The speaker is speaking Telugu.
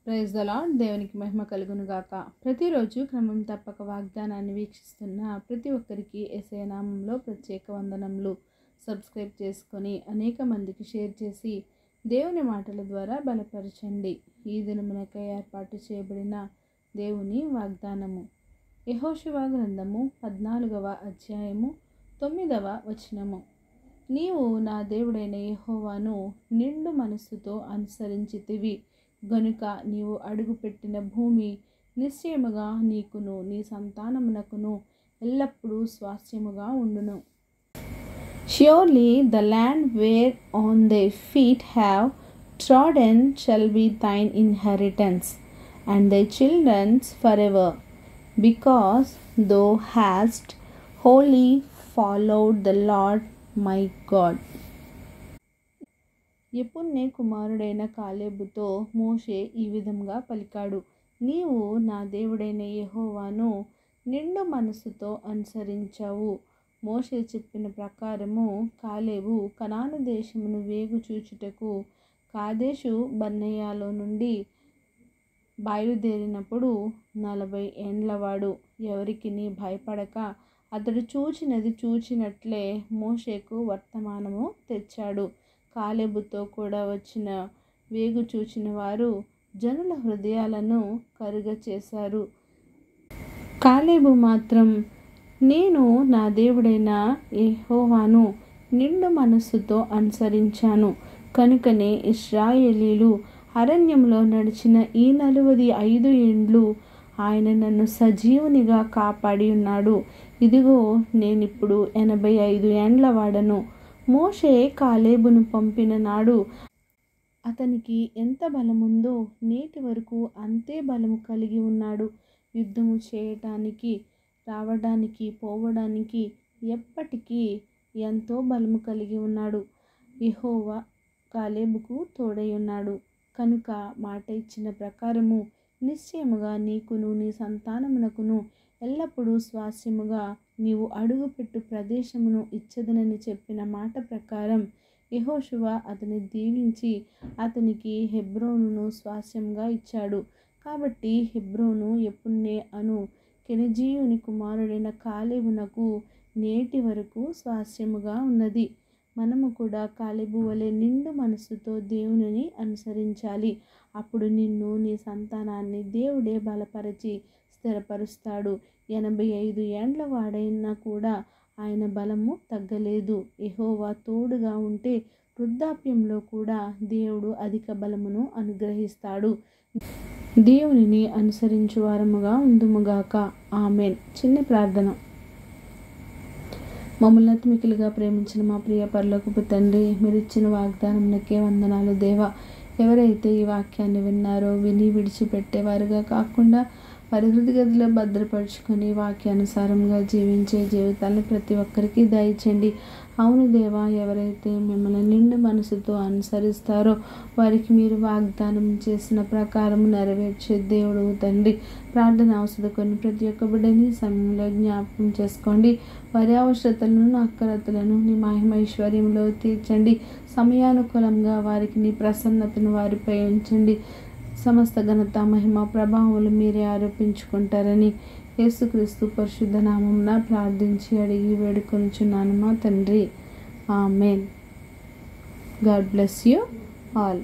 Praise the lord. దేవునికి మహిమ కలుగును గాక. ప్రతిరోజు క్రమం తప్పక వాగ్దానాన్ని వీక్షిస్తున్న ప్రతి ఒక్కరికి యేసయ్య నామంలో ప్రత్యేక వందనములు. సబ్స్క్రైబ్ చేసుకొని అనేక మందికి షేర్ చేసి దేవుని మాటల ద్వారా బలపరచండి. ఈ దినమునకై ఏర్పాటు చేయబడిన దేవుని వాగ్దానము యెహోషువ గ్రంథము 14వ అధ్యాయము 9వ వచనము. నీవు నా దేవుడైన యెహోవాను నిండు మనస్సుతో అనుసరించితివి గనుక నీవు అడుగుపెట్టిన భూమి నిశ్చయముగా నీకును నీ సంతానమునకును ఎల్లప్పుడూ స్వాస్థ్యముగా ఉండును. Surely the land whereon thy feet have trodden shall be thine inheritance, and thy children's forever, because thou hast wholly followed the Lord my God. యెఫున్నె కుమారుడైన కాలేబుతో మోషే ఈ విధంగా పలికాడు. నీవు నా దేవుడైన యెహోవాను నిండు మనస్సుతో అనుసరించావు. మోషే చెప్పిన ప్రకారము కాలేబు కనాను దేశమును వేగు చూచుటకు కాదేషు బర్నేయలో నుండి బయలుదేరినప్పుడు 40 ఏండ్లవాడు. ఎవరికిని భయపడక అతడు చూచినది చూచినట్లే మోషేకు వర్తమానము తెచ్చాడు. కాలేబుతో కూడా వచ్చిన వేగు చూచిన వారు జనుల హృదయాలను కరుగ చేశారు. కాలేబు మాత్రం నేను నా దేవుడైన యెహోవాను నిండు మనస్సుతో అనుసరించాను కనుకనే ఇశ్రాయేలీలు అరణ్యంలో నడిచిన ఈ 45 ఏండ్లు ఆయన నన్ను సజీవునిగా కాపాడి ఉన్నాడు. ఇదిగో నేనిప్పుడు 85 ఏండ్ల వాడను. మోషే కాలేబును పంపిన నాడు అతనికి ఎంత బలముందో నేటి వరకు అంతే బలము కలిగి ఉన్నాడు. యుద్ధము చేయటానికి రావడానికి పోవడానికి ఎప్పటికీ ఎంతో బలము కలిగి ఉన్నాడు. యెహోవా కాలేబుకు తోడై ఉన్నాడు కనుక మాట ఇచ్చిన ప్రకారము నిశ్చయముగా నీకును నీ సంతానమునకును ఎల్లప్పుడూ స్వాస్థ్యముగా నీవు అడుగుపెట్టు ప్రదేశమును ఇచ్చదనని చెప్పిన మాట ప్రకారం యెహోషువ అతని దీవించి అతనికి హెబ్రోనును స్వాస్థ్యంగా ఇచ్చాడు. కాబట్టి హెబ్రోను యెఫున్నె అను కెనజీయుని కుమారుడైన కాలేబునకు నేటి వరకు స్వాస్థ్యముగా ఉన్నది. మనము కూడా కాలేబు వలె నిండు మనస్సుతో దేవునిని అనుసరించాలి. అప్పుడు నిన్ను నీ సంతానాన్ని దేవుడే బలపరచి స్థిరపరుస్తాడు. 85 ఏండ్ల వాడైనా కూడా ఆయన బలము తగ్గలేదు. యెహోవా తోడుగా ఉంటే వృద్ధాప్యంలో కూడా దేవుడు అధిక బలమును అనుగ్రహిస్తాడు. దేవునిని అనుసరించు వారముగా ఉందుముగాక. ఆమెన్. చిన్న ప్రార్థన. మమ్మల్ని అతిమికిలుగా ప్రేమించిన మా ప్రియ పరలోకపు తండ్రి, మీరు ఇచ్చిన వాగ్దానమునకే వందనాలు దేవా. ఎవరైతే ఈ వాక్యాన్ని విన్నారో విని విడిచిపెట్టేవారుగా కాకుండా వారి హృదయగదిలో భద్రపరుచుకొని వాక్యానుసారంగా జీవించే జీవితాలను ప్రతి ఒక్కరికి దయచేయండి. అవును దేవా, ఎవరైతే మిమ్మల్ని నిండు మనసుతో అనుసరిస్తారో వారికి మీరు వాగ్దానం చేసిన ప్రకారం నెరవేర్చే దేవుడు తండ్రి. ప్రార్థన అవసరకొని ప్రతి ఒక్క బిడ్డని సమయంలో జ్ఞాపకం చేసుకోండి. వారి అవసరతలను అక్కరతలను నీ మహిమైశ్వర్యంలో తీర్చండి. సమయానుకూలంగా వారికి నీ ప్రసన్నతను వారిపై ఉంచండి. సమస్త ఘనత మహిమ ప్రభావములు మీరే ఆరోపించుకుంటారని యేసుక్రీస్తు పరిశుద్ధ నామమున ప్రార్థించి అడిగి వేడుకొనుచున్నాను మా తండ్రి. Amen. God bless you all.